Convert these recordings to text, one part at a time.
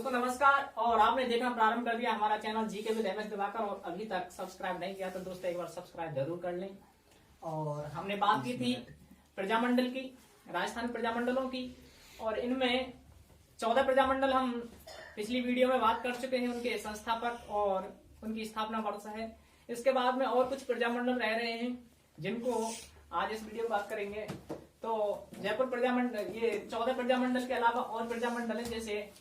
दोस्तों नमस्कार। और आपने देखना प्रारंभ कर दिया हमारा channel GK with MS Diwakar और अभी तक सब्सक्राइब नहीं किया तो दोस्तों एक बार सब्सक्राइब जरूर कर लें। और हमने बात की थी प्रजामंडल की, राजस्थान प्रजामंडलों की, और इनमें 14 प्रजामंडल हम पिछली वीडियो में बात कर चुके हैं, उनके संस्थापक और उनकी स्थापना वर्ष है। इसके बाद में और कुछ प्रजामंडल रह रहे हैं जिनको आज इस वीडियो में बात करेंगे। तो जयपुर प्रजामंडल, ये 14 प्रजामंडल के अलावा और प्रजामंडल है, जैसे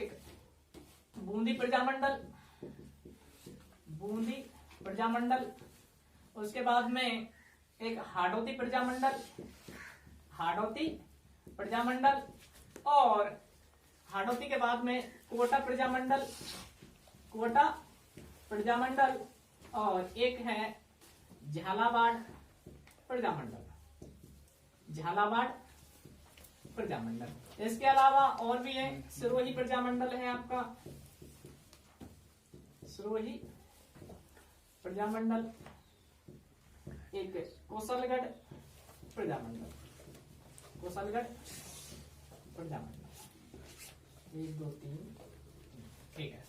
एक बूंदी प्रजामंडल, उसके बाद में एक हाड़ौती प्रजामंडल, और हाड़ौती के बाद में कोटा प्रजामंडल, और एक है झालावाड़ प्रजामंडल। इसके अलावा और भी है, सिरोही प्रजामंडल है आपका, सिरोही प्रजामंडल, एक कोसलगढ़ प्रजामंडल, 1 2 3, ठीक है।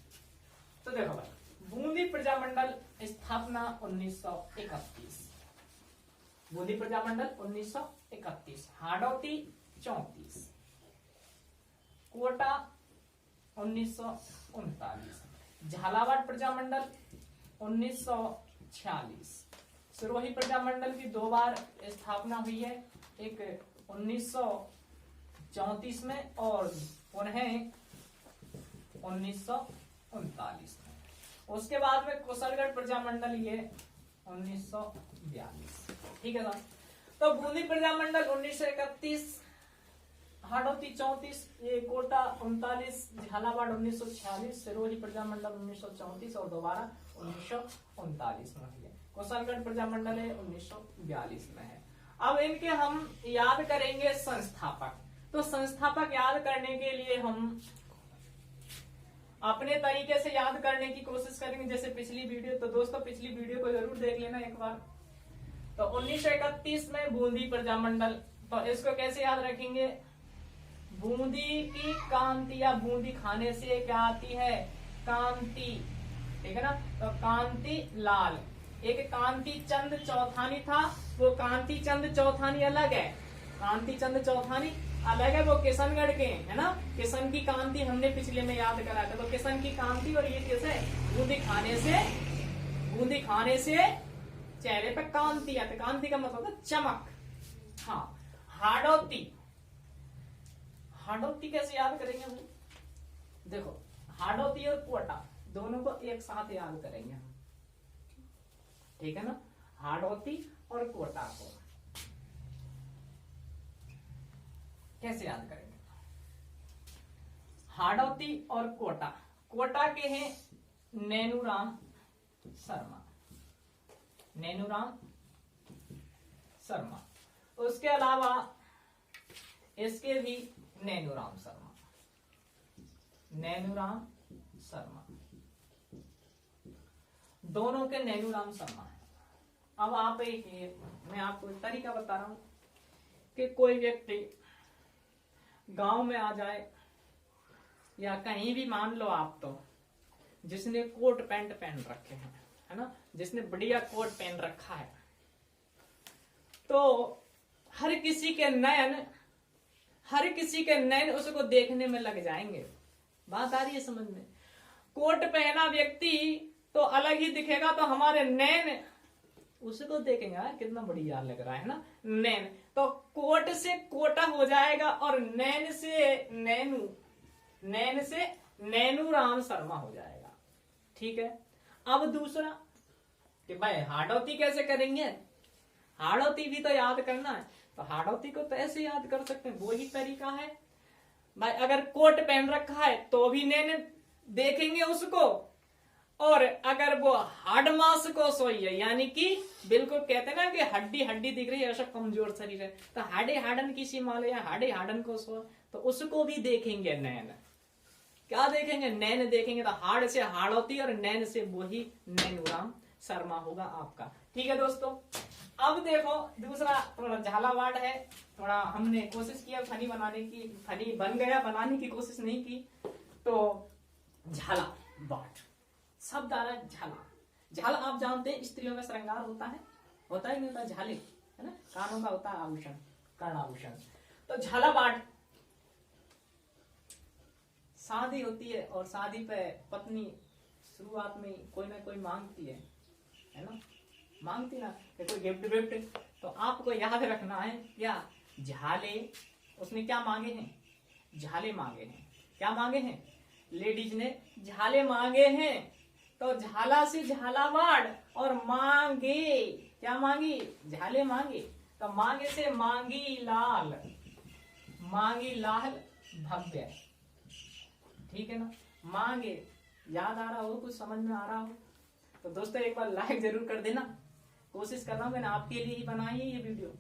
तो देखो भाई, बूंदी प्रजामंडल स्थापना 1931, बूंदी प्रजामंडल 1931, हाड़ौती 34, कोटा 1939, झालावाड़ प्रजामंडल 1946, सिरोही प्रजामंडल की 2 बार स्थापना हुई है, एक 1934 में और पुनः 1939 में। उसके बाद में कुशलगढ़ प्रजामंडल, ये 1942, ठीक है ना। तो बूंदी प्रजामंडल 1931, हाड़ौती 34, ये कोटा 39, झालावाड़ 1946, सिरोही प्रजामंडल 1934 और दोबारा 1939 में है। कुशलगढ़ प्रजामंडल है 1942 में है। अब इनके हम याद करेंगे संस्थापक। तो संस्थापक याद करने के लिए हम अपने तरीके से याद करने की कोशिश करेंगे, जैसे पिछली वीडियो। तो दोस्तों पिछली वीडियो को जरूर देख लेना एक बार। तो 1931 में बूंदी प्रजामंडल, तो इसको कैसे याद रखेंगे? बूंदी की कांति या बूंदी खाने से क्या आती है? कांति, ठीक है ना। तो कांति लाल, एक कांति चंद चौथानी था, वो कांति चंद चौथानी अलग है, कांति चंद चौथानी अलग है, वो किशनगढ़ के है ना। किशन की कांति हमने पिछले में याद करा था। तो किशन की कांति, और ये कैसे? बूंदी खाने से चेहरे पे कांति आती। कांति का मतलब होता चमक। हाँ, हाड़ौती कैसे याद करेंगे हम? देखो, हाड़ौती और कोटा दोनों को एक साथ याद करेंगे हम, ठीक है ना। हाड़ौती और कोटा को कैसे याद करेंगे? हाड़ौती और कोटा के हैं नैनूराम शर्मा, उसके अलावा इसके भी नैनूराम शर्मा, दोनों के नैनूराम शर्मा है। अब मैं आपको एक तरीका बता रहा हूं कि कोई व्यक्ति गांव में आ जाए या कहीं भी, मान लो आप, तो जिसने कोट पैंट पहन रखे हैं, है ना, जिसने बढ़िया कोट पहन रखा है, तो हर किसी के नयन उसको देखने में लग जाएंगे। बात आ रही है समझ में? कोट पहना व्यक्ति तो अलग ही दिखेगा, तो हमारे नैन उसको देखेंगे, कितना बढ़िया लग रहा है ना नैन। तो कोट से कोटा हो जाएगा और नैन से नैनूराम शर्मा हो जाएगा, ठीक है। अब दूसरा कि भाई हाड़ौती कैसे करेंगे? हाड़ौती भी तो याद करना है। तो हाड़ौती को तो ऐसे याद कर सकते हैं, वो ही तरीका है भाई। अगर कोट पहन रखा है तो भी नैन देखेंगे उसको, और अगर वो हाड़ मांस को सोई है, यानी कि बिल्कुल कहते हैं ना कि हड्डी दिख रही है, ऐसा कमजोर शरीर है, तो हाड़न की सीमाल या हाड़न को सो, तो उसको भी देखेंगे नैन। क्या देखेंगे? नैन देखेंगे। तो हाड़ से हाड़ौती और नैन से वही नैनूराम शर्मा होगा आपका। ठीक है दोस्तों, अब देखो दूसरा थोड़ा झालावाड़ है, थोड़ा हमने कोशिश किया फनी बनाने की, फनी बन गया, बनाने की कोशिश नहीं की। तो झालावाड़ शब्द आ रहा है झाला। झाला आप जानते हैं स्त्रियों का श्रृंगार होता है ही नहीं होता, झाले है ना, कानों का होता है आभूषण, कर्णाभूषण। तो झालावाड़ शादी होती है और शादी पे पत्नी शुरुआत में कोई ना कोई मांगती है ना, मांगती ना कि कोई गिफ्ट विफ्ट। तो आपको याद रखना है क्या, झाले उसने क्या मांगे हैं, झाले मांगे हैं। क्या मांगे हैं, लेडीज ने झाले मांगे हैं। तो झाला से झालावाड़ और मांगे, क्या मांगी, झाले मांगे। तो मांगे से मांगी लाल, मांगी लाल भव्य। ठीक है ना, मांगे याद आ रहा हो, कुछ समझ में आ रहा हो तो दोस्तों एक बार लाइक जरूर कर देना। कोशिश कर रहा हूँ मैंने आपके लिए ही बनाई है ये वीडियो,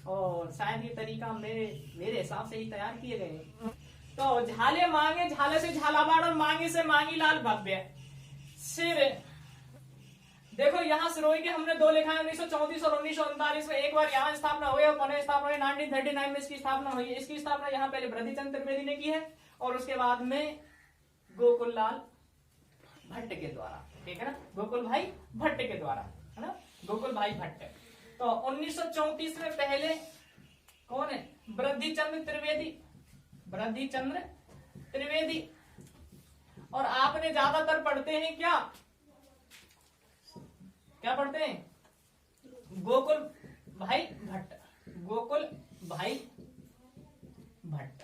और शायद ये तरीका मेरे हिसाब से ही तैयार किए गए हैं। तो झाले मांगे, झाले से झालावाड़ और मांगे से मांगी लाल भव्य। सिर देखो यहाँ सिरोही के हमने दो लिखा है, 1934 और 1939 में। एक बार यहाँ स्थापना हुई और पुनः स्थापना हुई 1939 में इसकी स्थापना हुई। इसकी स्थापना यहाँ पहले बृहदीचंद त्रिवेदी ने की है और उसके बाद में गोकुल लाल भट्ट के द्वारा। ठीक है ना, गोकुल भाई भट्ट के द्वारा, है ना, गोकुल भाई भट्ट। तो 1934 में पहले कौन है, बृहदीचंद त्रिवेदी, बृहदीचंद्र त्रिवेदी। और आपने ज्यादातर पढ़ते हैं क्या पढ़ते हैं, गोकुल भाई भट्ट, गोकुल भाई भट्ट।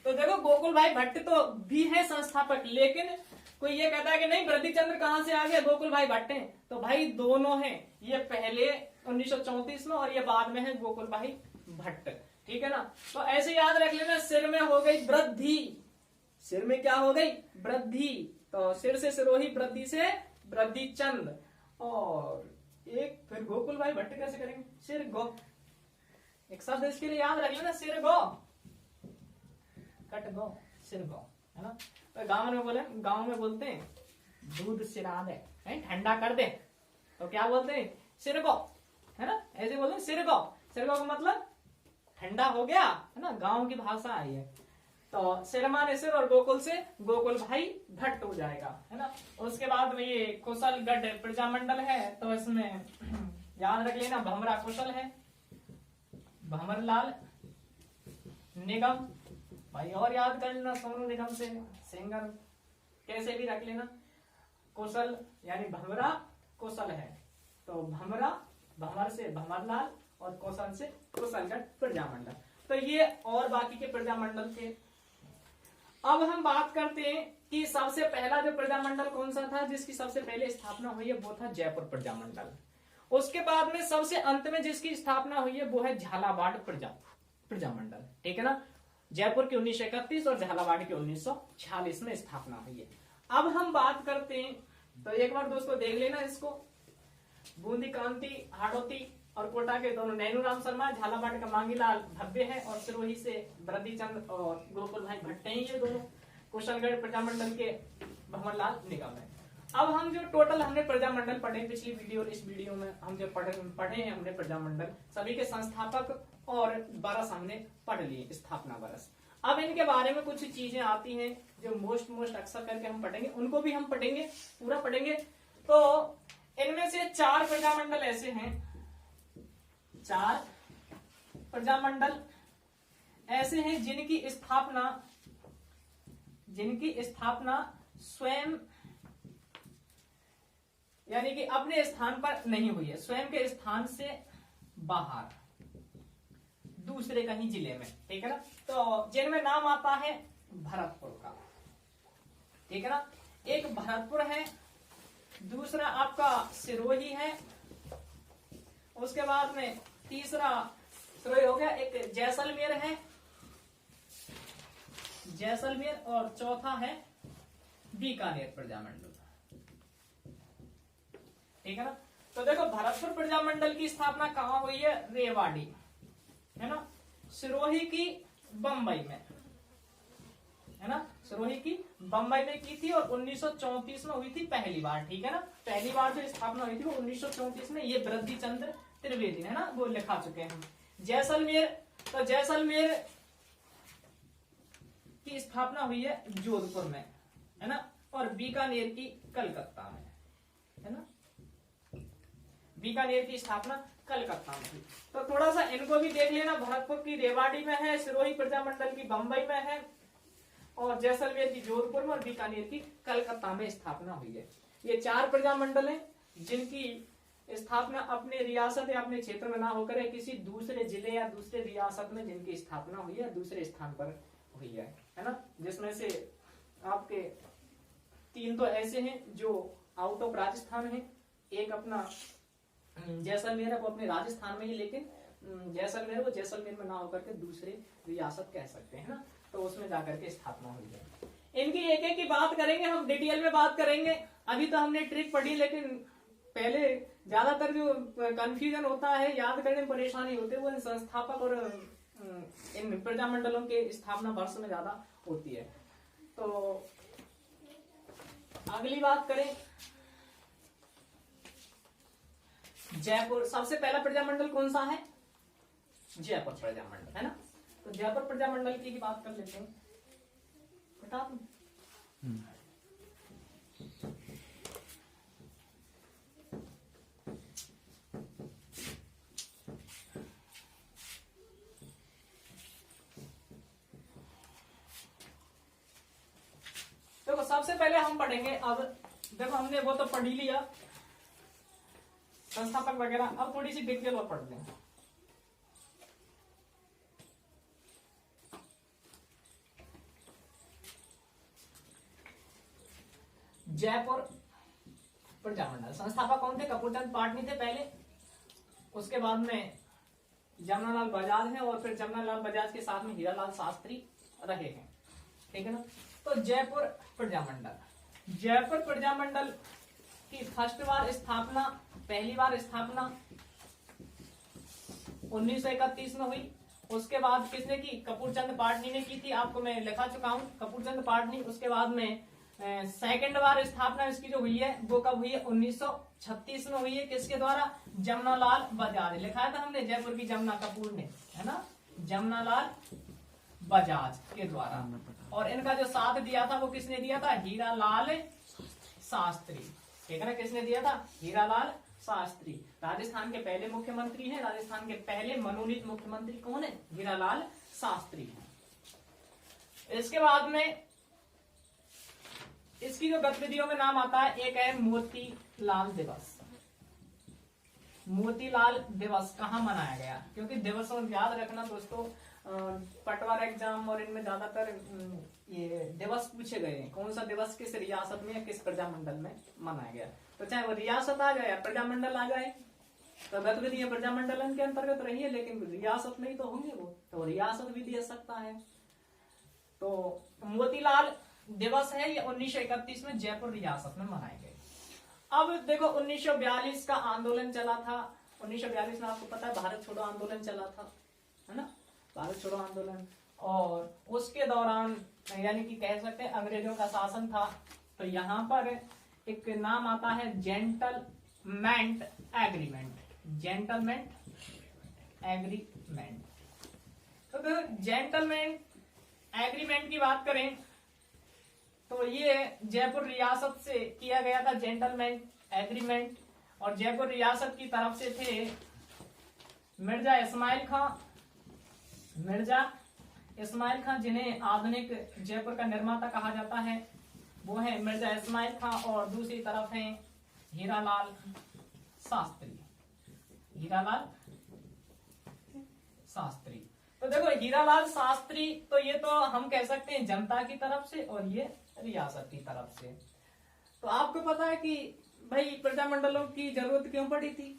तो देखो गोकुल भाई भट्ट तो भी है संस्थापक, लेकिन कोई ये कहता है कि नहीं बृहदीचंद्र कहां से आ गया, गोकुल भाई भट्ट हैं। तो भाई दोनों हैं, ये पहले 1934 में और ये बाद में है गोकुल भाई भट्ट। ठीक है ना, तो ऐसे याद रख लेना। सिर में हो गई वृद्धि, सिर में क्या हो गई, वृद्धि। तो सिर से सिरोही, वृद्धि से बृहदीचंद। और एक फिर गोकुल भाई भट्ट कैसे करेंगे, सिर गो, एक शब्द इसके लिए याद रख लेना, सिर गो, कट गो, सिर गो, है ना। तो गांव में बोलते हैं दूध सिरा दे, ठंडा कर दे, तो क्या बोलते हैं, सिर गो, है ना, ऐसे बोलते हैं सिर गो। सिर गो का मतलब ठंडा हो गया, है ना, गांव की भाषा आई है। तो सिरमा ने सिर और गोकुल से गोकुल भाई भट्ट हो जाएगा, है ना। उसके बाद में ये कुशलगढ़ प्रजामंडल है, तो इसमें याद रख लेना भमरा कुशल है, भंवरलाल निगम भाई, और याद कर लेना सोनू निगम से सिंगर, कैसे भी रख लेना। कुशल यानी भंवरा कुशल है, तो भंवरा, भंवर से भंवरलाल और कुशल से कुशलगढ़ प्रजामंडल। तो ये और बाकी के प्रजामंडल थे। अब हम बात करते हैं कि सबसे पहला जो प्रजामंडल कौन सा था जिसकी सबसे पहले स्थापना हुई है, वो था जयपुर प्रजामंडल। उसके बाद में सबसे अंत में जिसकी स्थापना हुई है वो है झालावाड़ प्रजामंडल। ठीक है ना, जयपुर की 1931 और झालावाड़ की 1946 में स्थापना हुई है। अब हम बात करते हैं, तो एक बार दोस्तों देख लेना इसको, बूंदी कांति हाड़ौती और कोटा के दोनों नैनूराम शर्मा, झालावाड़ का मांगीलाल भव्य है और सिरोही से बृहदीचंद और गोकुल भाई भट्ट हैं, ये दोनों। कुशलगढ़ प्रजामंडल के भंवरलाल निगम है। अब हम जो टोटल हमने प्रजामंडल पढ़े पिछली वीडियो और इस वीडियो में हम जो पढ़े हैं हमने प्रजामंडल, सभी के संस्थापक और बरस हमने पढ़ लिए, स्थापना बरस। अब इनके बारे में कुछ चीजें आती हैं जो मोस्ट अक्सर करके हम पढ़ेंगे, उनको भी हम पढ़ेंगे, पूरा पढ़ेंगे। तो इनमें से 4 प्रजामंडल ऐसे हैं, 4 प्रजामंडल ऐसे हैं जिनकी स्थापना स्वयं यानी कि अपने स्थान पर नहीं हुई है, स्वयं के स्थान से बाहर दूसरे कहीं जिले में। ठीक है ना, तो जिनमें नाम आता है भरतपुर का। ठीक है ना, एक भरतपुर है, दूसरा आपका सिरोही है, उसके बाद में तीसरा सिरोही हो गया, एक जैसलमेर है, जैसलमेर, और चौथा है बीकानेर प्रजामंडल। ठीक है ना, तो देखो भरतपुर प्रजामंडल की स्थापना कहां हुई है, रेवाड़ी, है ना। सिरोही की बंबई में, है ना, सिरोही की, बम्बई में की थी, और 1934 में हुई थी पहली बार, ठीक है ना। पहली बार जो स्थापना हुई थी वो 1934 में, ये वृद्धि चंद्र त्रिवेदी है ना, वो लिखा चुके हैं हम। जैसलमेर, तो जैसलमेर की स्थापना हुई है जोधपुर में, है ना, और बीकानेर की कलकत्ता में, है ना, बीकानेर की स्थापना कलकत्ता में हुई। तो थोड़ा सा इनको भी देख लेना, भरतपुर की रेवाड़ी में है, सिरोही प्रजामंडल की बंबई में है, और जैसलमेर की जोधपुर में, और बीकानेर की कलकत्ता में स्थापना हुई है। ये 4 प्रजामंडल हैं जिनकी स्थापना अपने रियासत या अपने क्षेत्र में ना होकर किसी दूसरे जिले या दूसरे रियासत में जिनकी स्थापना हुई है, दूसरे स्थान पर हुई है ना। जिसमें से आपके 3 तो ऐसे हैं जो आउट ऑफ राजस्थान है, एक अपना जैसलमेर है वो अपने राजस्थान में ही, लेकिन जैसलमेर वो जैसलमेर में ना होकर के दूसरे रियासत कह सकते हैं ना, तो उसमें जाकर के स्थापना हुई है। इनकी एक एक की बात करेंगे हम, डिटेल में बात करेंगे। अभी तो हमने ट्रिक पढ़ी, लेकिन पहले ज्यादातर जो कंफ्यूजन होता है, याद करने में परेशानी होती है, वो इन संस्थापक और इन प्रजामंडलों के स्थापना वर्ष में ज्यादा होती है। तो अगली बात करें, जयपुर, सबसे पहला प्रजामंडल कौन सा है? जयपुर प्रजामंडल, है ना। तो जयपुर प्रजामंडल की बात कर लेते हैं, बता दूं। देखो सबसे पहले हम पढ़ेंगे, अब देखो हमने वो तो पढ़ ही लिया संस्थापक वगैरह, अब थोड़ी सी डिटेल और पढ़ लें। जयपुर प्रजामंडल संस्थापक कौन थे? कपूरचंद पाटनी थे पहले, उसके बाद में जमनालाल बजाज हैं, और फिर जमनालाल बजाज के साथ में हीरालाल शास्त्री रहे हैं, ठीक है ना। तो जयपुर प्रजामंडल, जयपुर प्रजामंडल की फर्स्ट बार स्थापना, पहली बार स्थापना 1931 में हुई। उसके बाद किसने की? कपूरचंद पाटनी ने की थी, आपको मैं लिखा चुका हूं, कपूरचंद पाटनी। उसके बाद में सेकंड बार स्थापना इसकी जो हुई है वो कब हुई है? 1936 में हुई है। किसके द्वारा? जमनालाल बजाज। लिखाया था हमने जयपुर की जमुना कपूर ने, है ना, जमनालाल बजाज के द्वारा। और इनका जो साथ दिया था वो किसने दिया था? हीरालाल शास्त्री, ठीक है ना। किसने दिया था? हीरालाल शास्त्री। राजस्थान के पहले मुख्यमंत्री हैं, राजस्थान के पहले मनोनीत मुख्यमंत्री कौन है? हीरालाल शास्त्री हैं। इसके बाद में इसकी जो गतिविधियों में नाम आता है, एक है मोतीलाल दिवस। मोतीलाल दिवस कहाँ मनाया गया? क्योंकि दिवसों याद रखना दोस्तों, पटवार एग्जाम और इनमें ज्यादातर ये दिवस पूछे गए हैं, कौन सा दिवस किस रियासत में या किस प्रजामंडल में मनाया गया। तो चाहे वो रियासत आ जाए या प्रजामंडल आ जाए, तो गतिविधियां प्रजामंडल के अंतर्गत रही है, लेकिन रियासत में ही तो होंगे वो, तो रियासत भी दे सकता है। तो मोतीलाल दिवस है ये 1931 में जयपुर रियासत में मनाए गए। अब देखो 1942 का आंदोलन चला था। 1942 में आपको पता है भारत छोड़ो आंदोलन चला था, है ना, भारत छोड़ो आंदोलन। और उसके दौरान यानी कि कह सकते हैं अंग्रेजों का शासन था। तो यहाँ पर एक नाम आता है जेंटलमैन एग्रीमेंट, जेंटलमैन एग्रीमेंट। तो जेंटलमैन एग्रीमेंट की बात करें तो ये जयपुर रियासत से किया गया था जेंटलमैन एग्रीमेंट। और जयपुर रियासत की तरफ से थे मिर्जा इस्माइल खां, मिर्जा इस्माइल खां, जिन्हें आधुनिक जयपुर का निर्माता कहा जाता है, वो है मिर्जा इस्माइल खां। और दूसरी तरफ है हीरालाल शास्त्री, हीरालाल शास्त्री। तो देखो हीरालाल शास्त्री, तो ये तो हम कह सकते हैं जनता की तरफ से, और ये रियासत की तरफ से। तो आपको पता है कि भाई प्रजामंडलों की जरूरत क्यों पड़ी थी?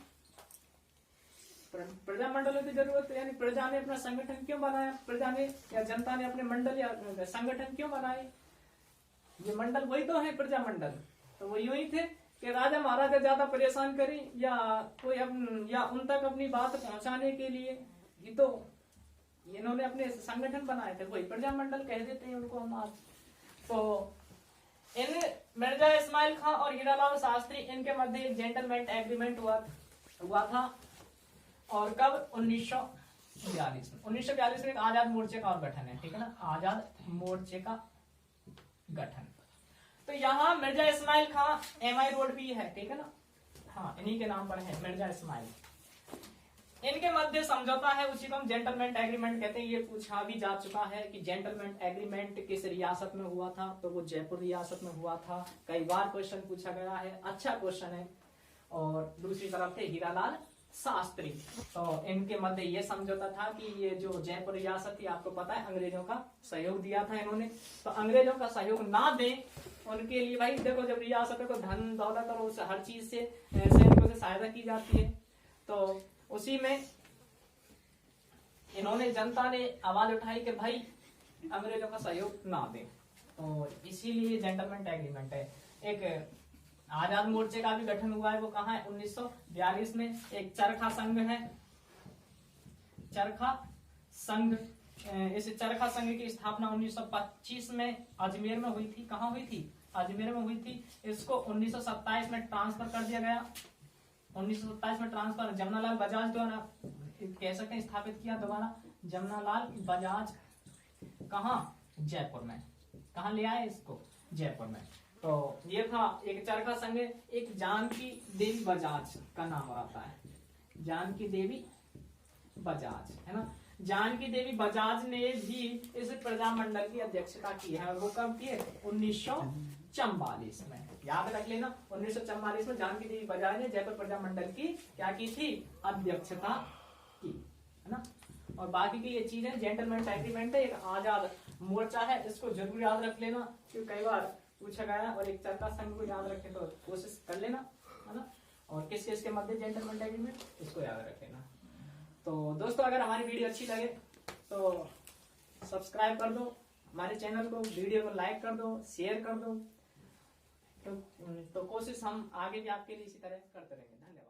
प्रजामंडलों की जरूरत यानी प्रजा ने अपना संगठन क्यों बनाया? प्रजा ने या जनता ने अपने मंडल या संगठन क्यों बनाए? ये मंडल वही तो है प्रजामंडल। तो वो यूं ही थे कि राजा महाराजा ज्यादा परेशान करें या कोई या उन तक अपनी बात पहुंचाने के लिए ही तो इन्होंने अपने संगठन बनाए थे, वही प्रजामंडल कह देते हैं उनको हम आज। तो इन मिर्जा इस्माइल खां और हीरालाल शास्त्री इनके मध्य एक जेंटलमैन एग्रीमेंट हुआ था। और कब? 1942 में। 1942 में एक आजाद मोर्चे का और गठन है, ठीक है ना, आजाद मोर्चे का गठन। तो यहाँ मिर्जा इस्माइल खां MI रोड भी है, ठीक है ना, हाँ इन्हीं के नाम पर है मिर्जा इस्माइल। इनके मध्य समझौता है, उसी को हम जेंटलमैन एग्रीमेंट कहते हैं। ये पूछा भी जा चुका है कि जेंटलमैन एग्रीमेंट किस रियासत में हुआ था, तो वो जयपुर रियासत में हुआ था। कई बार क्वेश्चन पूछा गया है, अच्छा क्वेश्चन है। और दूसरी तरफ थे हीरालाल शास्त्री। तो इनके मध्य ये समझौता था कि ये जो जयपुर रियासत थी, आपको पता है अंग्रेजों का सहयोग दिया था इन्होंने, तो अंग्रेजों का सहयोग ना दे उनके लिए, भाई देखो जब रियासतों को धन दौलत और उस हर चीज से सैनिकों से सहायता की जाती है, तो उसी में इन्होंने, जनता ने आवाज उठाई कि भाई अंग्रेजों का सहयोग ना दे, तो इसीलिए जेंटलमैन एग्रीमेंट है। एक आजाद मोर्चे का भी गठन हुआ है, वो कहाँ है? 1942 में। एक चरखा संघ है, चरखा संघ। इस चरखा संघ की स्थापना 1925 में अजमेर में हुई थी। कहाँ हुई थी? अजमेर में हुई थी। इसको 1927 में ट्रांसफर कर दिया गया। 1927 में ट्रांसफर जमनालाल बजाज द्वारा, कह सकते हैं, स्थापित किया दोबारा जमनालाल बजाज। कहाँ? जयपुर में। कहाँ ले आए इसको? जयपुर में। तो ये था एक चरखा संघ। एक जानकी देवी बजाज का नाम आता है, जानकी देवी बजाज, है ना। जानकी देवी बजाज ने भी इस प्रजामंडल की अध्यक्षता की है। वो कब की है? 1944 में। याद रख लेना, 1944 में जानकी देवी बजाज ने जयपुर प्रजामंडल की क्या की थी? अध्यक्षता की, है ना। और बाकी की ये चीजें जेंटलमैन एग्रीमेंट है, एक आजाद मोर्चा है, इसको जरूर याद रख लेना क्योंकि कई बार पूछा गया। और एक चरखा संघ को याद रखे तो कोशिश कर लेना, है ना। और किस किस के मध्य जेंटलमैन एग्रीमेंट, इसको याद रख लेना। तो दोस्तों अगर हमारी वीडियो अच्छी लगे तो सब्सक्राइब कर दो हमारे चैनल को, वीडियो को लाइक कर दो, शेयर कर दो। तो कोशिश हम आगे भी आपके लिए इसी तरह करते रहेंगे। धन्यवाद।